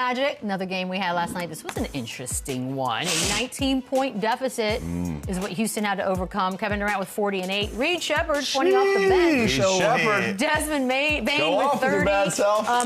Magic, another game we had last night. This was an interesting one. A 19-point deficit is what Houston had to overcome. Kevin Durant with 40 and 8. Reed Shepard 20 off the bench. Shepard. Desmond Bain with 30.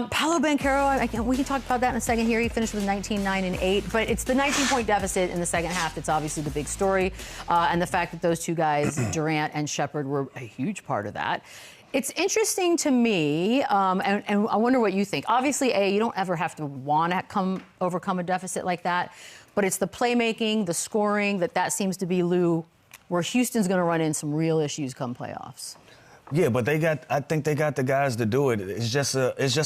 Paolo Banchero, we can talk about that in a second here. He finished with 19, 9, and 8. But it's the 19-point deficit in the second half that's obviously the big story. And the fact that those two guys, Durant and Shepard, were a huge part of that. It's interesting to me, and I wonder what you think. Obviously, you don't ever have to want to overcome a deficit like that, but it's the playmaking, the scoring, that seems to be, Lou, where Houston's going to run in some real issues come playoffs. Yeah, but I think they got the guys to do it. It's just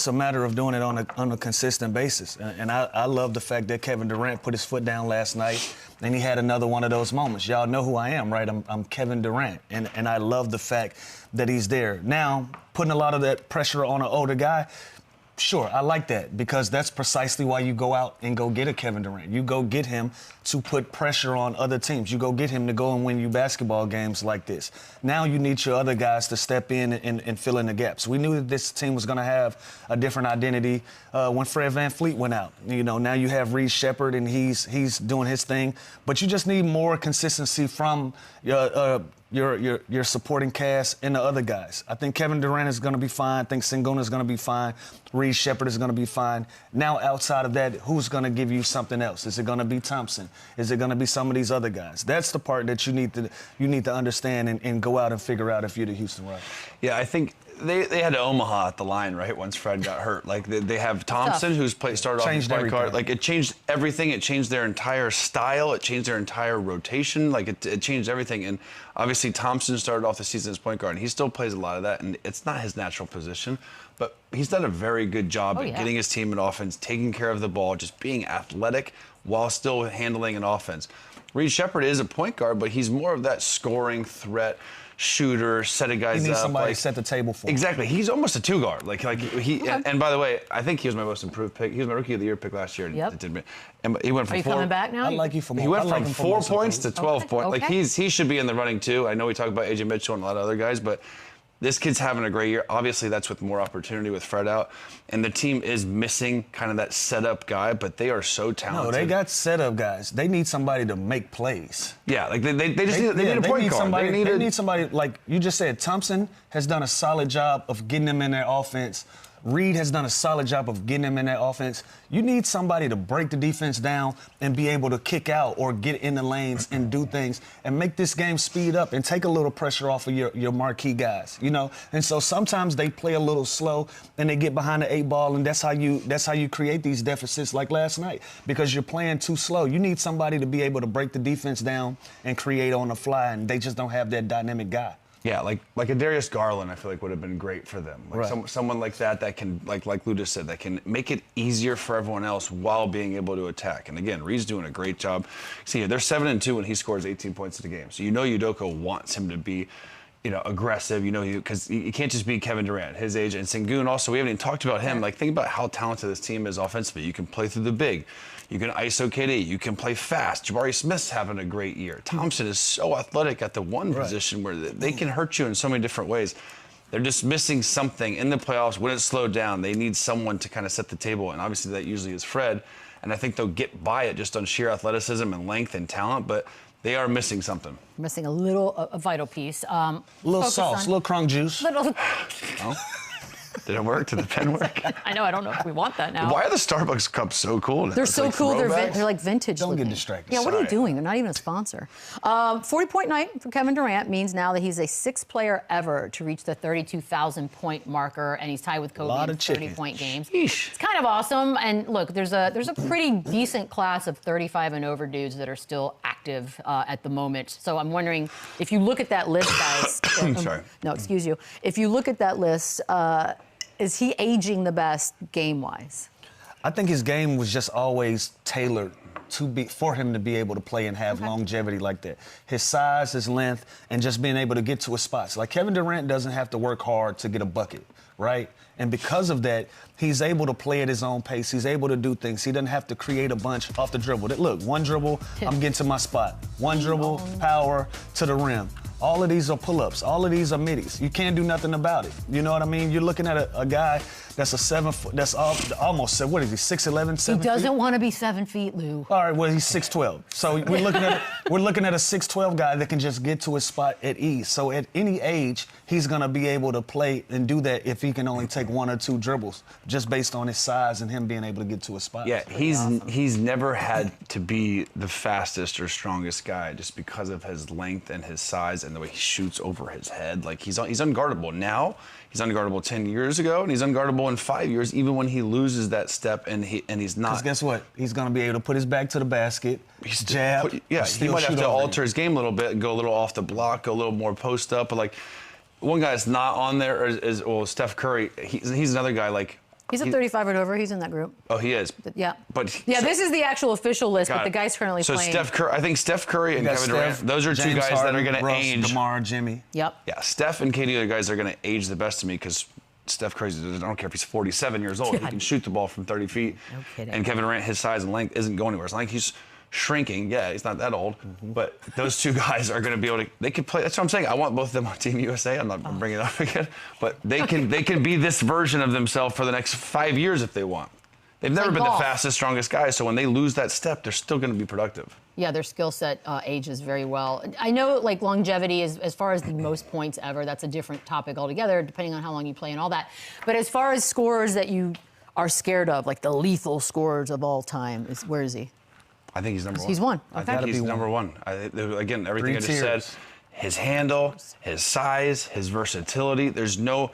a matter of doing it on a consistent basis. And I love the fact that Kevin Durant put his foot down last night, and he had another one of those moments. Y'all know who I am, right? I'm Kevin Durant, and I love the fact that he's there. Now, putting a lot of that pressure on an older guy, sure, I like that, because that's precisely why you go out and go get a Kevin Durant. You go get him to put pressure on other teams. You go get him to go and win you basketball games like this. Now you need your other guys to step in and fill in the gaps. We knew that this team was going to have a different identity when Fred VanVleet went out. You know, now you have Reed Shepard, and he's doing his thing. But you just need more consistency from your supporting cast and the other guys. I think Kevin Durant is going to be fine. I think Sengun is going to be fine. Reed Shepard is going to be fine. Now, outside of that, who's going to give you something else? Is it going to be Thompson? Is it going to be some of these other guys? That's the part that you need to understand and go out and figure out if you're the Houston Rockets. Yeah, I think they had Omaha at the line, right, once Fred got hurt. Like, they have Thompson, who's started off as point guard. Like, it changed everything. It changed their entire style. It changed their entire rotation. Like, it changed everything. And obviously, Thompson started off the season as point guard, and he still plays a lot of that, and it's not his natural position. But he's done a very good job at getting his team in offense, taking care of the ball, just being athletic while still handling an offense. Reed Shepard is a point guard, but he's more of that scoring threat, shooter, set of guys up. He needs somebody to set the table for him. Exactly. He's almost a two guard. And by the way, I think he was my most improved pick. He was my Rookie of the Year pick last year. Yep. And he went from Are you coming back now? I like you for more. He went from 4 points to 12 points. Okay. Like, he should be in the running too. I know we talk about AJ Mitchell and a lot of other guys, but this kid's having a great year. Obviously, that's with more opportunity with Fred out. And the team is missing kind of that setup guy, but they are so talented. No, they got setup guys. They need somebody to make plays. Yeah, like they just need a point guard. They need somebody, like you just said, Thompson has done a solid job of getting them in their offense. Reed has done a solid job of getting them in that offense. You need somebody to break the defense down and be able to kick out or get in the lanes and do things and make this game speed up and take a little pressure off of your marquee guys, you know? And so sometimes they play a little slow and they get behind the 8-ball, and that's how you create these deficits like last night, because you're playing too slow. You need somebody to be able to break the defense down and create on the fly, and they just don't have that dynamic guy. Yeah, like a Darius Garland, I feel like would have been great for them. Like someone like that can, like Lou just said, that can make it easier for everyone else while being able to attack. And again, Reed's doing a great job. See, they're 7-2 when he scores 18 points in the game. So you know Udoka wants him to be, aggressive. Because you can't just be Kevin Durant, his age, and Sengun. Also, we haven't even talked about him. Like, think about how talented this team is offensively. You can play through the big. You can ISO KD. You can play fast. Jabari Smith's having a great year. Thompson is so athletic at the one position where they can hurt you in so many different ways. They're just missing something in the playoffs. When it's slowed down, they need someone to kind of set the table, and obviously that usually is Fred. And I think they'll get by it just on sheer athleticism and length and talent, but they are missing something. Missing a vital piece. A little sauce, a little crunk juice. Did it work? Did the pen work? I know. I don't know if we want that now. Why are the Starbucks cups so cool? They're so cool. They're like vintage. Don't looking. get distracted. Yeah, what are you doing? They're not even a sponsor. 40-point night for Kevin Durant means now that he's a sixth player ever to reach the 32,000-point marker, and he's tied with Kobe in 30-point games. Yeesh. It's kind of awesome. And look, there's a pretty decent class of 35 and over dudes that are still active at the moment. So I'm wondering if you look at that list, guys. Sorry. No, excuse you. If you look at that list. Is he aging the best game-wise? I think his game was just always tailored for him to be able to play and have longevity like that. His size, his length, and just being able to get to his spots. Like, Kevin Durant doesn't have to work hard to get a bucket. right? And because of that, he's able to play at his own pace. He's able to do things. He doesn't have to create a bunch off the dribble. Look, one dribble, I'm getting to my spot. One dribble, power to the rim. All of these are pull-ups. All of these are middies. You can't do nothing about it. You know what I mean? You're looking at a guy that's a 7 foot, that's almost, what is he, 6'11", 7 He doesn't want to be 7 feet, Lou. All right, well, he's 6'12". So we're looking at a 6'12" guy that can just get to his spot at ease. So at any age, he's going to be able to play and do that if he can only take 1 or 2 dribbles, just based on his size and him being able to get to his spot. Yeah, he's never had to be the fastest or strongest guy just because of his length and his size and the way he shoots over his head. Like, he's unguardable now. He's unguardable 10 years ago, and he's unguardable in 5 years, even when he loses that step and he's not. Because guess what? He's going to be able to put his back to the basket, jab. He might have to alter his game a little bit and go a little off the block, go a little more post up. But, like, one guy that's not on there is Steph Curry. He's another guy, like. He's a 35 and over. He's in that group. Oh, he is. Yeah. So, this is the actual official list, but the guys currently playing. So I think Steph Curry and Kevin Durant, those are James 2 guys Harden, that are going to age. DeMar, Jimmy. Yep. Yeah, Steph and KD are the guys that are going to age the best to me because Steph Curry, I don't care if he's 47 years old, he can shoot the ball from 30 feet. No kidding. And Kevin Durant, his size and length isn't going anywhere. It's not like he's shrinking. Yeah, he's not that old. But those 2 guys are going to be able to, they can play. That's what I'm saying. I want both of them on Team USA. I'm not bringing it up again. But they can be this version of themselves for the next 5 years if they want. They've never been the fastest, strongest guys, so when they lose that step, they're still going to be productive. Yeah, their skill set ages very well. I know, like, longevity is, as far as the most points ever, that's a different topic altogether, depending on how long you play and all that. But as far as scorers that you are scared of, like the lethal scorers of all time, where is he? I think he's number 1. He's 1. Okay. I think he's number 1. Again, everything I just said. His handle, his size, his versatility. There's no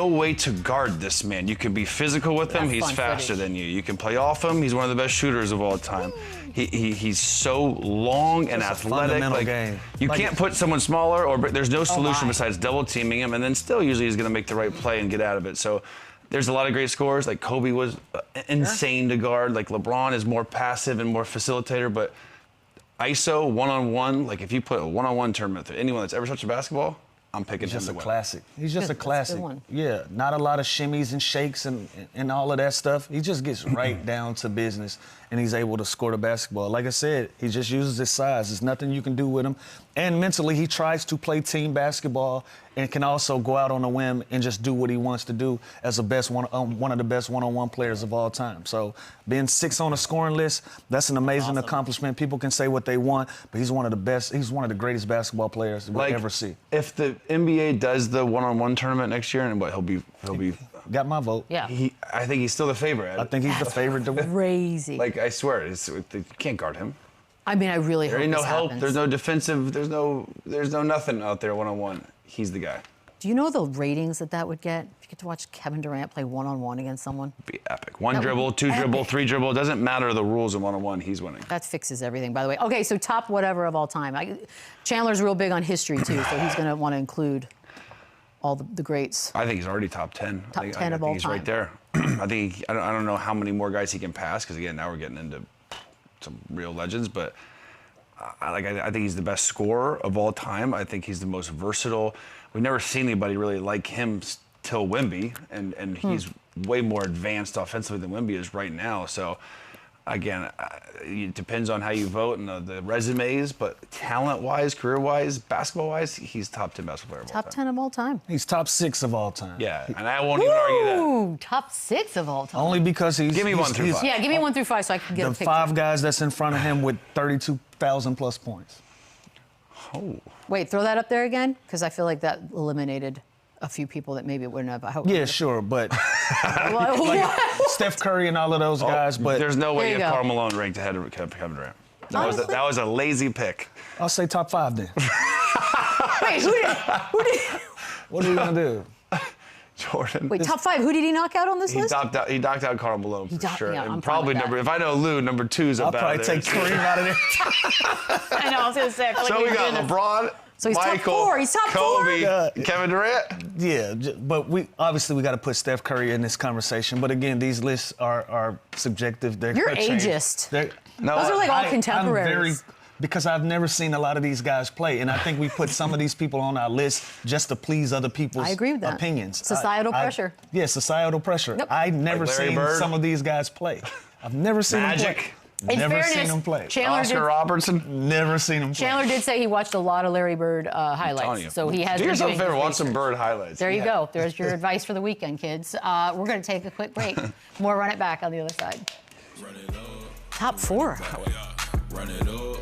way to guard this man. You can be physical with him. He's faster than you. You can play off him. He's one of the best shooters of all time. He's so long and athletic. Like, game. You can't put someone smaller, or there's no solution besides double teaming him, and then still usually he's going to make the right play and get out of it. So there's a lot of great scorers. Like Kobe was insane to guard. Like LeBron is more passive and more facilitator, but ISO, one-on-one, like if you put a one-on-one tournament with anyone that's ever touched a basketball, I'm picking him to win. He's just a classic. Yeah, not a lot of shimmies and shakes and all of that stuff. He just gets right down to business, and he's able to score the basketball. Like I said, he just uses his size. There's nothing you can do with him. And mentally, he tries to play team basketball and can also go out on a whim and just do what he wants to do as one of the best one-on-one players of all time. So being 6th on the scoring list, that's an amazing accomplishment. People can say what they want, but he's one of the best. He's one of the greatest basketball players we'll ever see. If the NBA does the one-on-one tournament next year, and he'll be got my vote. Yeah. I think he's still the favorite. I think he's the favorite to win. Crazy. Like, I swear, you can't guard him. I mean, I really hope there ain't no this help. happens. There's no defensive. There's no nothing out there one-on-one. He's the guy. Do you know the ratings that would get if you get to watch Kevin Durant play one-on-one against someone? It'd be epic. One dribble, 2 dribble, 3 dribble. It doesn't matter the rules of one-on-one. He's winning. That fixes everything, by the way. Okay, so top whatever of all time. Chandler's real big on history, too, so he's going to want to include all the greats. I think he's already top 10. Top 10 of all time. He's right there. I don't know how many more guys he can pass, because, again, now we're getting into some real legends, but I think he's the best scorer of all time. I think he's the most versatile. We've never seen anybody really like him till Wemby, and he's way more advanced offensively than Wemby is right now. So, again, it depends on how you vote and the resumes, but talent-wise, career-wise, basketball-wise, he's top 10 basketball player of all time. Top 10 of all time. He's top 6 of all time. Yeah, and I won't even argue that. Ooh, top 6 of all time. Only because he's... Give me 1 through 5. Yeah, give me 1 through 5 so I can get a picture. The 5 guys that's in front of him with 32,000 plus points. Oh. Wait, throw that up there again? Because I feel like that eliminated a few people that maybe it wouldn't have. I hope. Yeah, sure, but like Steph Curry and all of those guys. But there's no way you have go. Karl Malone ranked ahead of Kevin Durant. That was a lazy pick. I'll say top 5 then. Wait, who did? What are you gonna do? Jordan. Wait, top 5. Who did he knock out on this list? He knocked out Karl Malone for sure. Yeah, and I'm probably fine with that. if I know Lou, number 2's up I'll probably there. take Kareem out of there. I know, I was going to say. I feel So like we got LeBron, So he's Michael, top 4. He's top 4. Kobe, Kevin Durant. Yeah, but we got to put Steph Curry in this conversation. But again, these lists are subjective. They're You're gonna change. ageist. No, Those are like all contemporaries. because I've never seen a lot of these guys play, and I think we put some of these people on our list just to please other people's opinions. Societal pressure. Yeah, societal pressure. Nope. I've never seen some of these guys play. I've never seen them play. Never seen him play. Oscar Robertson? Never seen him play. Chandler did say he watched a lot of Larry Bird highlights. So he has Do been yourself a doing favor, his watch some research. Bird highlights. There you go. There's your advice for the weekend, kids. We're going to take a quick break. More Run It Back on the other side. Top 4. Run it up.